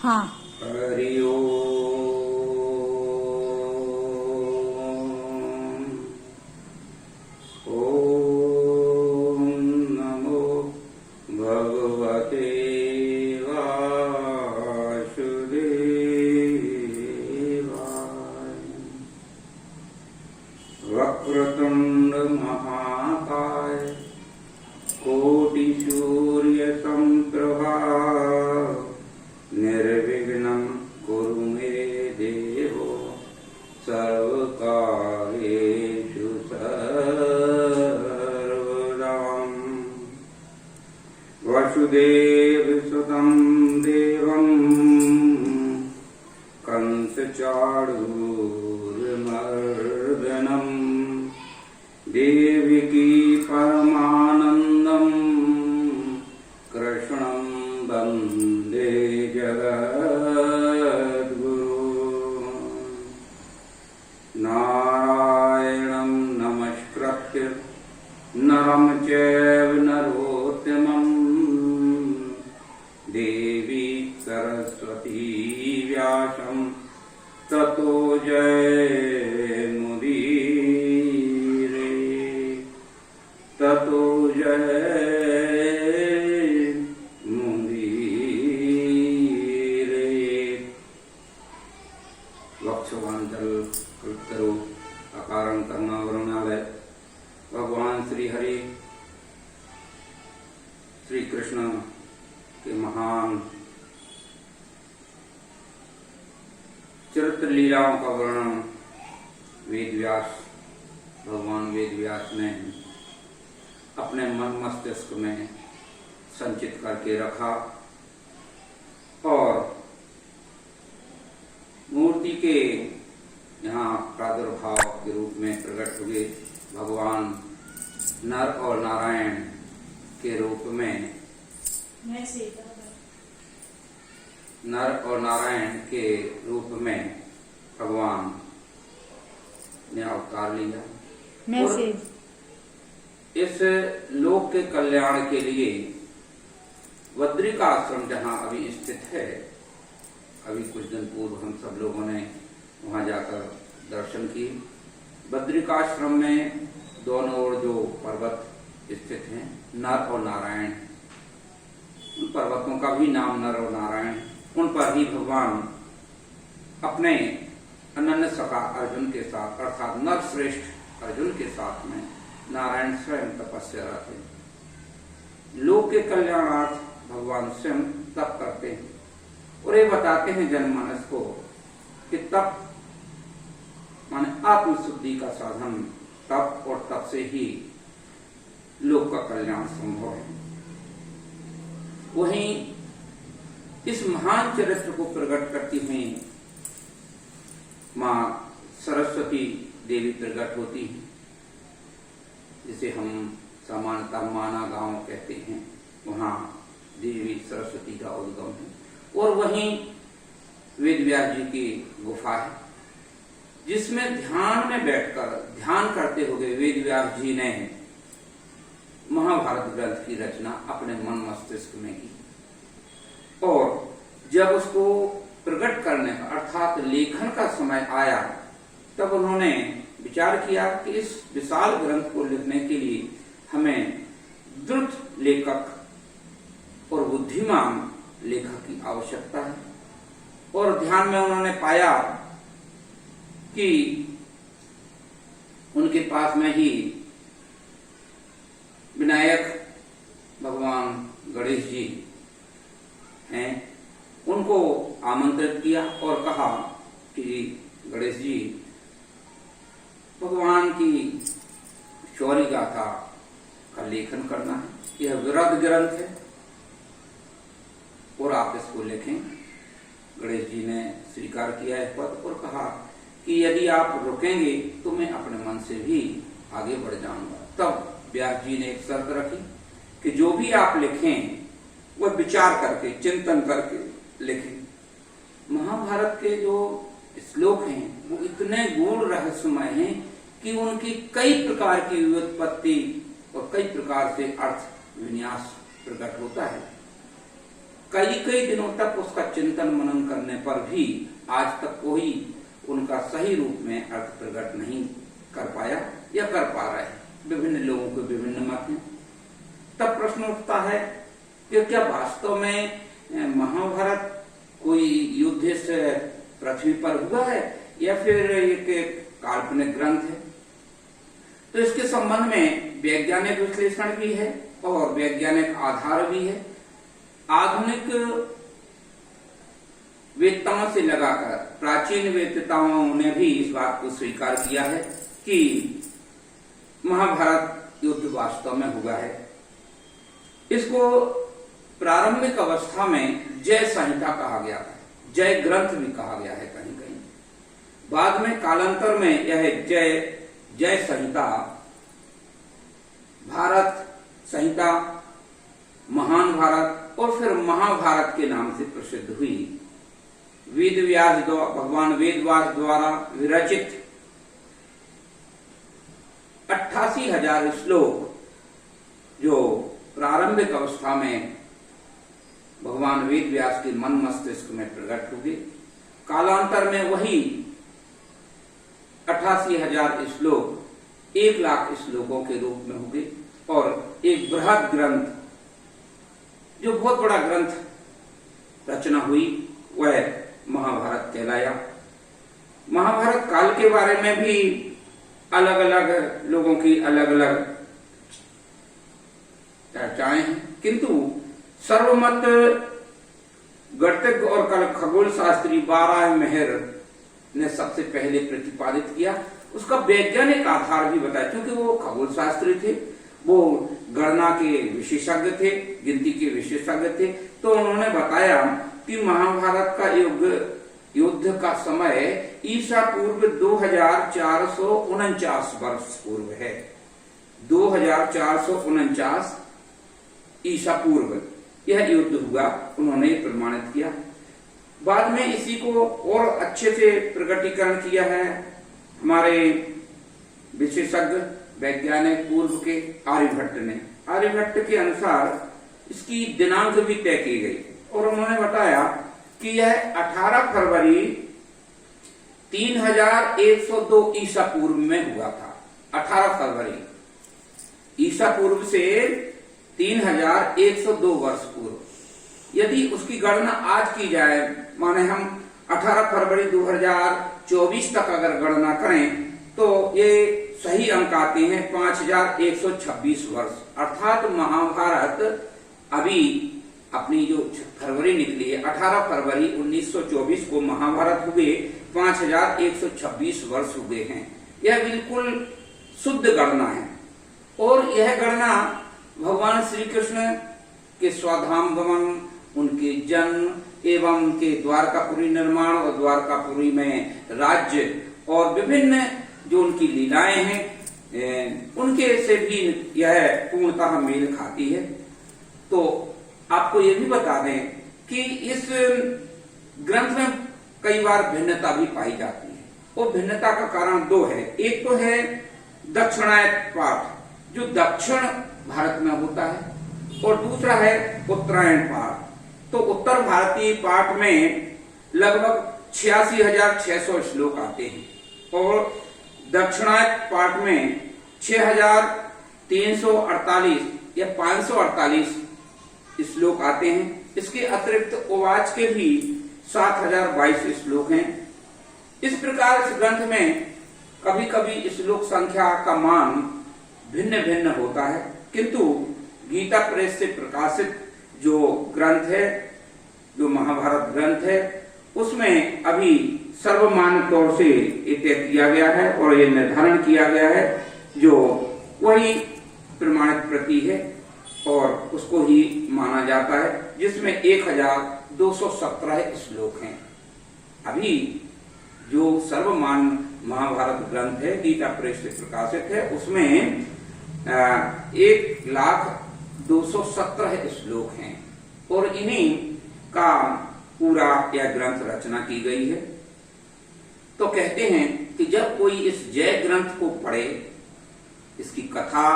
हाँ। हरि ओम। ओम नमो भगवते वासुदेवाय। वक्रतुंड महाकाय कोटि सूर्य संप्रभा निर्विघ्नं कुरु मे देव सर्वकार्येषु सर्वदा। वसुदेवसुतं देवं कंसचाणूरमर्दनं देवकी परमानन्दं कृष्णं वन्दे जगद्गुरुं। नारायणं नमस्कृत्य नरं चैव नरोत्तमं देवी सरस्वती व्यासं ततो जयमुदीरये। ततो जयमुदीरये। वक्षवांचल कल्पतरु अकारण करुणावरुणालय। भगवान श्री हरि श्री कृष्ण के महान चरित्र लीलाओं का वर्णन भगवान वेद व्यास ने अपने मन मस्तिष्क में संचित करके रखा और मूर्ति के यहाँ प्रादुर्भाव के रूप में प्रकट हुए भगवान नर और नारायण के रूप में भगवान ने अवतार लिया। इस लोक के कल्याण के लिए बद्रिका आश्रम जहाँ अभी स्थित है, अभी कुछ दिन पूर्व हम सब लोगों ने वहां जाकर दर्शन किए। बद्रिकाश्रम में दोनों ओर जो पर्वत स्थित हैं, नर और नारायण, उन पर्वतों का भी नाम नर और नारायण, उन पर ही भगवान अपने अनन्य सखा अर्जुन के साथ अर्थात नर श्रेष्ठ अर्जुन के साथ में नारायण स्वयं तपस्या थे। लोक के कल्याणार्थ भगवान स्वयं तप करते हैं और ये बताते हैं जनमानस को कि तप माने आत्मशुद्धि का साधन तप, और तप से ही लोक का कल्याण संभव है। वहीं इस महान चरित्र को प्रकट करती हुई माँ सरस्वती देवी प्रकट होती है, जिसे हम सामान्यतः माना गांव कहते हैं। वहां देवी सरस्वती का उद्गम है और वहीं वेद व्यास जी की गुफा है, जिसमें ध्यान में बैठकर ध्यान करते हुए वेद व्यास जी ने महाभारत ग्रंथ की रचना अपने मन मस्तिष्क में की। और जब उसको प्रकट करने का अर्थात लेखन का समय आया, तब उन्होंने विचार किया कि इस विशाल ग्रंथ को लिखने के लिए हमें द्रुत लेखक और बुद्धिमान लेखक की आवश्यकता है। और ध्यान में उन्होंने पाया कि उनके पास में ही विनायक भगवान गणेश जी हैं। उनको आमंत्रित किया और कहा कि गणेश जी, भगवान की शौर्य गाथा का लेखन करना है, यह विरध ग्रंथ है और आप इसको लिखें। गणेश जी ने स्वीकार किया इस पद और कहा कि यदि आप रुकेंगे तो मैं अपने मन से भी आगे बढ़ जाऊंगा। तब व्यास जी ने एक शर्त रखी कि जो भी आप लिखें वह विचार करके, चिंतन करके लिखें। महाभारत के जो श्लोक हैं वो इतने गूढ़ रहस्यमय हैं कि उनकी कई प्रकार की व्युत्पत्ति और कई प्रकार से अर्थ विन्यास प्रकट होता है। कई कई दिनों तक उसका चिंतन मनन करने पर भी आज तक कोई उनका सही रूप में अर्थ प्रकट नहीं कर पाया या कर पा रहे हैं। विभिन्न लोगों के विभिन्न मत हैं। तब प्रश्न उठता है कि क्या वास्तव में महाभारत कोई युद्ध से पृथ्वी पर हुआ है या फिर एक काल्पनिक ग्रंथ है? तो इसके संबंध में वैज्ञानिक विश्लेषण भी है और वैज्ञानिक आधार भी है। आधुनिक वेदताओं से लगाकर प्राचीन वेदताओं ने भी इस बात को स्वीकार किया है कि महाभारत युद्ध वास्तव में हुआ है। इसको प्रारंभिक अवस्था में जय संहिता कहा गया है, जय ग्रंथ भी कहा गया है कहीं कहीं। बाद में कालांतर में यह जय संहिता, भारत संहिता, महान भारत और फिर महाभारत के नाम से प्रसिद्ध हुई। भगवान वेदव्यास द्वारा विरचित 88,000 श्लोक जो प्रारंभिक अवस्था में भगवान वेदव्यास के मन मस्तिष्क में प्रकट हुए, कालांतर में वही 88,000 श्लोक 1,00,000 श्लोकों के रूप में हो गए और एक बृहद ग्रंथ, जो बहुत बड़ा ग्रंथ रचना हुई, वह महाभारत कहलाया। महाभारत काल के बारे में भी अलग अलग लोगों की अलग अलग चर्चाएं हैं, किंतु सर्वमत गणितज्ञ और खगोल शास्त्री बारह मेहर ने सबसे पहले प्रतिपादित किया। उसका वैज्ञानिक आधार भी बताया, क्योंकि वो खगोल शास्त्री थे, वो गणना के विशेषज्ञ थे, गिनती के विशेषज्ञ थे। तो उन्होंने बताया कि महाभारत का युद्ध का समय ईसा पूर्व 2449 वर्ष पूर्व है। 2449 ईसा पूर्व यह युद्ध हुआ, उन्होंने प्रमाणित किया। बाद में इसी को और अच्छे से प्रकटीकरण किया है हमारे विशेषज्ञ वैज्ञानिक पूर्व के आर्यभट्ट ने। आर्यभट्ट के अनुसार इसकी दिनांक भी तय की गई और उन्होंने बताया कि यह 18 फरवरी 3102 ईसा पूर्व में हुआ था। 18 फरवरी ईसा पूर्व से 3102 वर्ष पूर्व। यदि उसकी गणना आज की जाए, माने हम 18 फरवरी 2024 तक अगर गणना करें तो ये सही अंक आते हैं 5126 वर्ष। अर्थात महाभारत अभी अपनी जो फरवरी निकली है, 18 फरवरी 1924 को महाभारत हुए 5126 वर्ष हुए हैं। यह बिल्कुल शुद्ध गणना है और यह गणना भगवान श्री कृष्ण के स्वधाम गमन, उनके जन्म एवं उनके द्वारकापुरी निर्माण और द्वारकापुरी में राज्य और विभिन्न जो उनकी लीलाएं हैं उनके से भी यह पूर्णतः मेल खाती है। तो आपको ये भी बता दें कि इस ग्रंथ में कई बार भिन्नता भी पाई जाती है और भिन्नता का कारण दो है। एक तो है दक्षिणायन पाठ जो दक्षिण भारत में होता है और दूसरा है उत्तरायण पाठ। तो उत्तर भारतीय पाठ में लगभग 86,600 श्लोक आते हैं और दक्षिणायन पाठ में 6,348 या 548 श्लोक आते हैं। इसके अतिरिक्त उवाच के भी 7,022 श्लोक हैं। इस प्रकार इस ग्रंथ में कभी कभी श्लोक संख्या का मान भिन्न भिन्न होता है, किंतु गीता प्रेस से प्रकाशित जो ग्रंथ है, जो महाभारत ग्रंथ है, उसमें अभी सर्वमान्य तौर से तय किया गया है और ये निर्धारण किया गया है जो वही प्रमाणित प्रति है और उसको ही माना जाता है, जिसमें 1,217 श्लोक हैं। अभी जो सर्वमान्य महाभारत ग्रंथ है, गीता प्रेस से प्रकाशित है, उसमें 1,217 श्लोक हैं और इन्हीं का पूरा यह ग्रंथ रचना की गई है। तो कहते हैं कि जब कोई इस जय ग्रंथ को पढ़े, इसकी कथा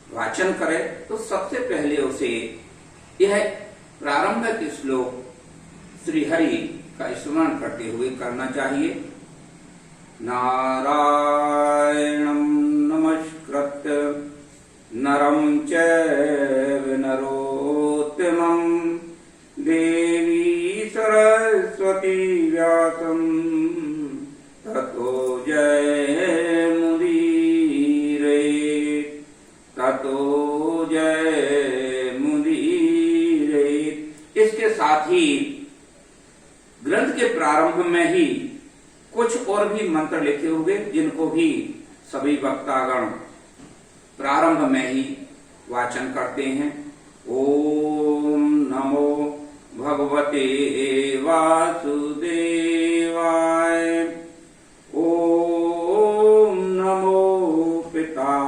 वाचन करे, तो सबसे पहले उसे यह प्रारंभिक श्लोक श्री हरि का स्मरण करते हुए करना चाहिए। नारायणं नमस्कृत्य नरं चैव नरोत्तमं देवी सरस्वती व्यासं ततो जयमुदीरयेत् ततो जयमुदीरयेत्। इसके साथ ही ग्रंथ के प्रारंभ में ही कुछ और भी मंत्र लिखे हुए जिनको भी सभी वक्तागण प्रारंभ में ही वाचन करते हैं। ओम नमो भगवते वासुदेवाय, ओम नमो पितामहाय,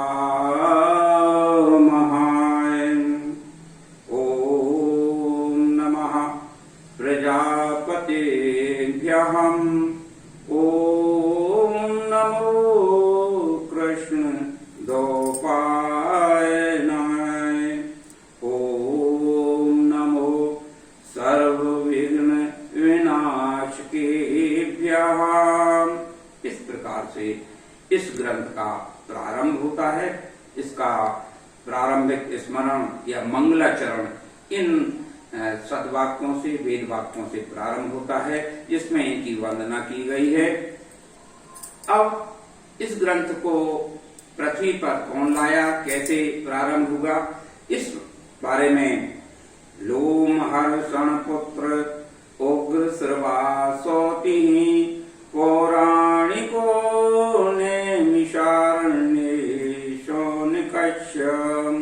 ओम नमः प्रजापतेभ्यः, ओम नमो कृष्ण द्वैपायनाय, ओम नमो सर्वविघ्न विनाशकेभ्यः। इस प्रकार से इस ग्रंथ का प्रारंभ होता है। इसका प्रारंभिक स्मरण या मंगलाचरण इन सद्वाक्यों से, वेद वाक्यों से प्रारंभ होता है, जिसमें इनकी वंदना की गई है। अब इस ग्रंथ को पृथ्वी पर कौन लाया, कैसे प्रारंभ हुआ, इस बारे में लोमहर्षण पुत्र उग्र श्रवासोति पौराणिको नैमिषारण्ये शौनकाश्यम।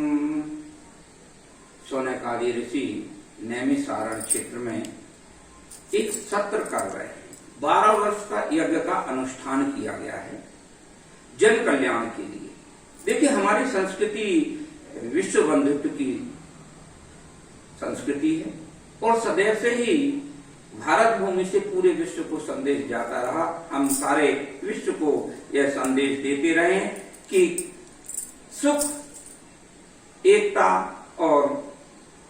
शौनकादि ऋषि नैमिषारण्य क्षेत्र में एक सत्र कर रहे हैं। 12 वर्ष का यज्ञ का अनुष्ठान किया गया है जन कल्याण के लिए। देखिए, हमारी संस्कृति विश्व बंधुत्व की संस्कृति है और सदैव से ही भारत भूमि से पूरे विश्व को संदेश जाता रहा। हम सारे विश्व को यह संदेश देते रहे कि सुख, एकता और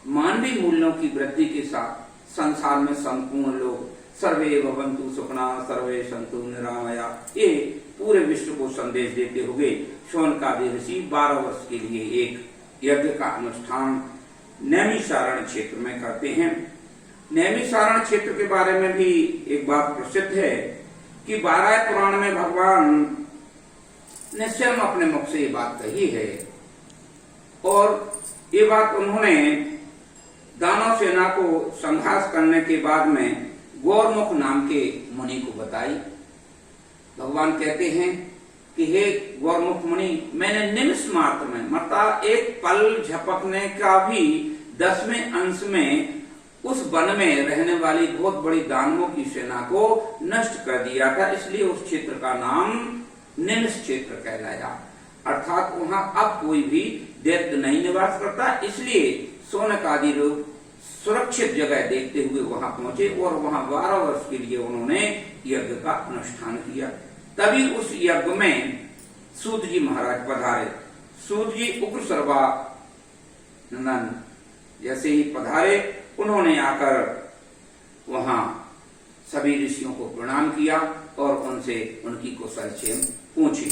मानवीय मूल्यों की वृद्धि के साथ संसार में संपूर्ण लोग सर्वे भवन्तु सुखिनः सर्वे सन्तु निरामया, ये पूरे विश्व को संदेश देते हुए शौनकादि ऋषि 12 वर्ष के लिए एक यज्ञ का अनुष्ठान नैमिषारण्य क्षेत्र में करते हैं। नैमिषारण्य क्षेत्र के बारे में भी एक बात प्रसिद्ध है कि 12 पुराण में भगवान ने स्वयं अपने मुख से ये बात कही है और ये बात उन्होंने दानव सेना को संघर्ष करने के बाद में गौरमुख नाम के मुनि को बताई। भगवान कहते हैं कि हे गौरमुख मुनि, मैंने निमिष मात्र में, मतलब एक पल झपकने का भी 10वें अंश में उस वन में रहने वाली बहुत बड़ी दानवों की सेना को नष्ट कर दिया था, इसलिए उस क्षेत्र का नाम निमिष क्षेत्र कहलाया। अर्थात वहां अब कोई भी दैत्य नहीं निवास करता, इसलिए शौनकादि लोग सुरक्षित जगह देखते हुए वहां पहुंचे और वहां 12 वर्ष के लिए उन्होंने यज्ञ का अनुष्ठान किया। तभी उस यज्ञ में सूत जी महाराज पधारे। सूत जी उग्र सर्वानंद जैसे ही पधारे, उन्होंने आकर वहां सभी ऋषियों को प्रणाम किया और उनसे उनकी कुशलक्षेम पूछी।